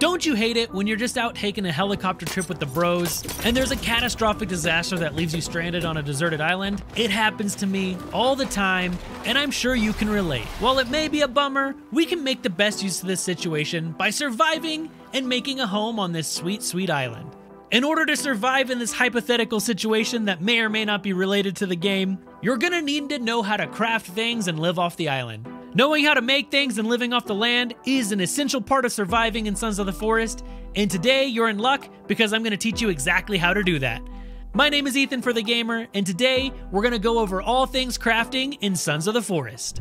Don't you hate it when you're just out taking a helicopter trip with the bros and there's a catastrophic disaster that leaves you stranded on a deserted island? It happens to me all the time, and I'm sure you can relate. While it may be a bummer, we can make the best use of this situation by surviving and making a home on this sweet, sweet island. In order to survive in this hypothetical situation that may or may not be related to the game, you're gonna need to know how to craft things and live off the island. Knowing how to make things and living off the land is an essential part of surviving in Sons of the Forest, and today you're in luck because I'm going to teach you exactly how to do that. My name is Ethan for the Gamer, and today we're going to go over all things crafting in Sons of the Forest.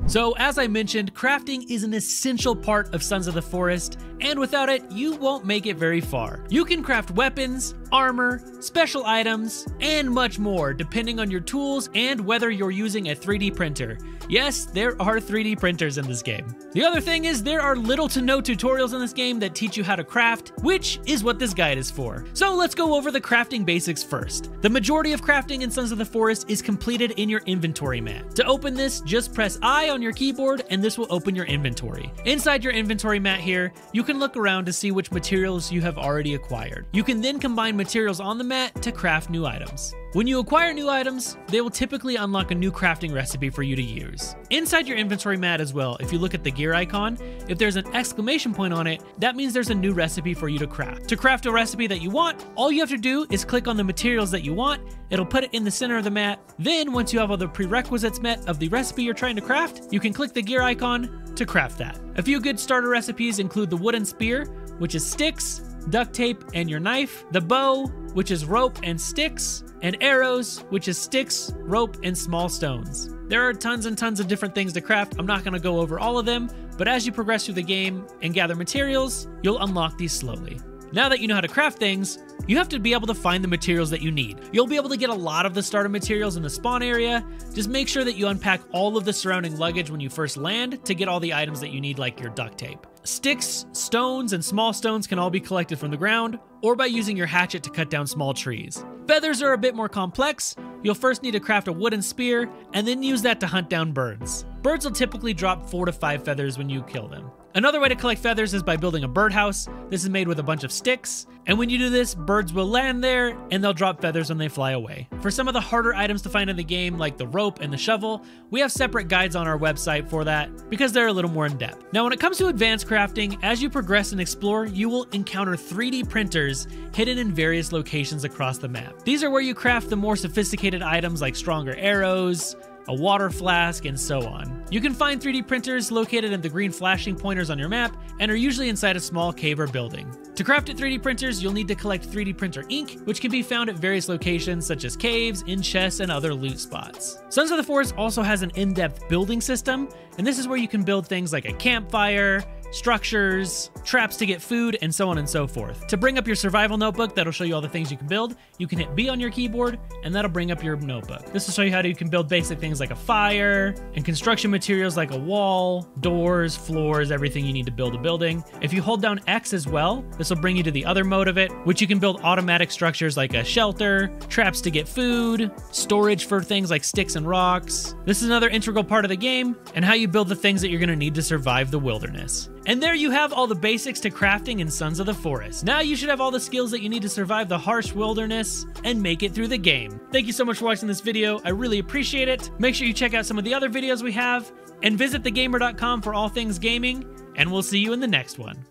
So, as I mentioned, crafting is an essential part of Sons of the Forest, and without it, you won't make it very far. You can craft weapons, armor, special items, and much more, depending on your tools and whether you're using a 3D printer. Yes, there are 3D printers in this game. The other thing is there are little to no tutorials in this game that teach you how to craft, which is what this guide is for. So let's go over the crafting basics first. The majority of crafting in Sons of the Forest is completed in your inventory mat. To open this, just press I on your keyboard and this will open your inventory. Inside your inventory mat here, you can look around to see which materials you have already acquired. You can then combine materials on the mat to craft new items. When you acquire new items, they will typically unlock a new crafting recipe for you to use. Inside your inventory mat as well, if you look at the gear icon, if there's an exclamation point on it, that means there's a new recipe for you to craft. To craft a recipe that you want, all you have to do is click on the materials that you want, it'll put it in the center of the mat, then once you have all the prerequisites met of the recipe you're trying to craft, you can click the gear icon to craft that. A few good starter recipes include the wooden spear, which is sticks, duct tape, and your knife, the bow, which is rope and sticks, and arrows, which is sticks, rope, and small stones. There are tons and tons of different things to craft. I'm not going to go over all of them, but as you progress through the game and gather materials, you'll unlock these slowly. Now that you know how to craft things, you have to be able to find the materials that you need. You'll be able to get a lot of the starter materials in the spawn area. Just make sure that you unpack all of the surrounding luggage when you first land to get all the items that you need, like your duct tape. Sticks, stones, and small stones can all be collected from the ground, or by using your hatchet to cut down small trees. Feathers are a bit more complex. You'll first need to craft a wooden spear, and then use that to hunt down birds. Birds will typically drop 4 to 5 feathers when you kill them. Another way to collect feathers is by building a birdhouse. This is made with a bunch of sticks, and when you do this, birds will land there, and they'll drop feathers when they fly away. For some of the harder items to find in the game, like the rope and the shovel, we have separate guides on our website for that, because they're a little more in depth. Now, when it comes to advanced crafting, as you progress and explore, you will encounter 3D printers hidden in various locations across the map. These are where you craft the more sophisticated items like stronger arrows, a water flask, and so on. You can find 3D printers located in the green flashing pointers on your map and are usually inside a small cave or building. To craft at 3D printers, you'll need to collect 3D printer ink, which can be found at various locations such as caves, in chests, and other loot spots. Sons of the Forest also has an in-depth building system, and this is where you can build things like a campfire, structures, traps to get food, and so on and so forth. To bring up your survival notebook that'll show you all the things you can build, you can hit B on your keyboard, and that'll bring up your notebook. This will show you how you can build basic things like a fire, and construction materials like a wall, doors, floors, everything you need to build a building. If you hold down X as well, this will bring you to the other mode of it, which you can build automatic structures like a shelter, traps to get food, storage for things like sticks and rocks. This is another integral part of the game, and how you build the things that you're going to need to survive the wilderness. And there you have all the basics to crafting in Sons of the Forest. Now you should have all the skills that you need to survive the harsh wilderness and make it through the game. Thank you so much for watching this video. I really appreciate it. Make sure you check out some of the other videos we have and visit thegamer.com for all things gaming, and we'll see you in the next one.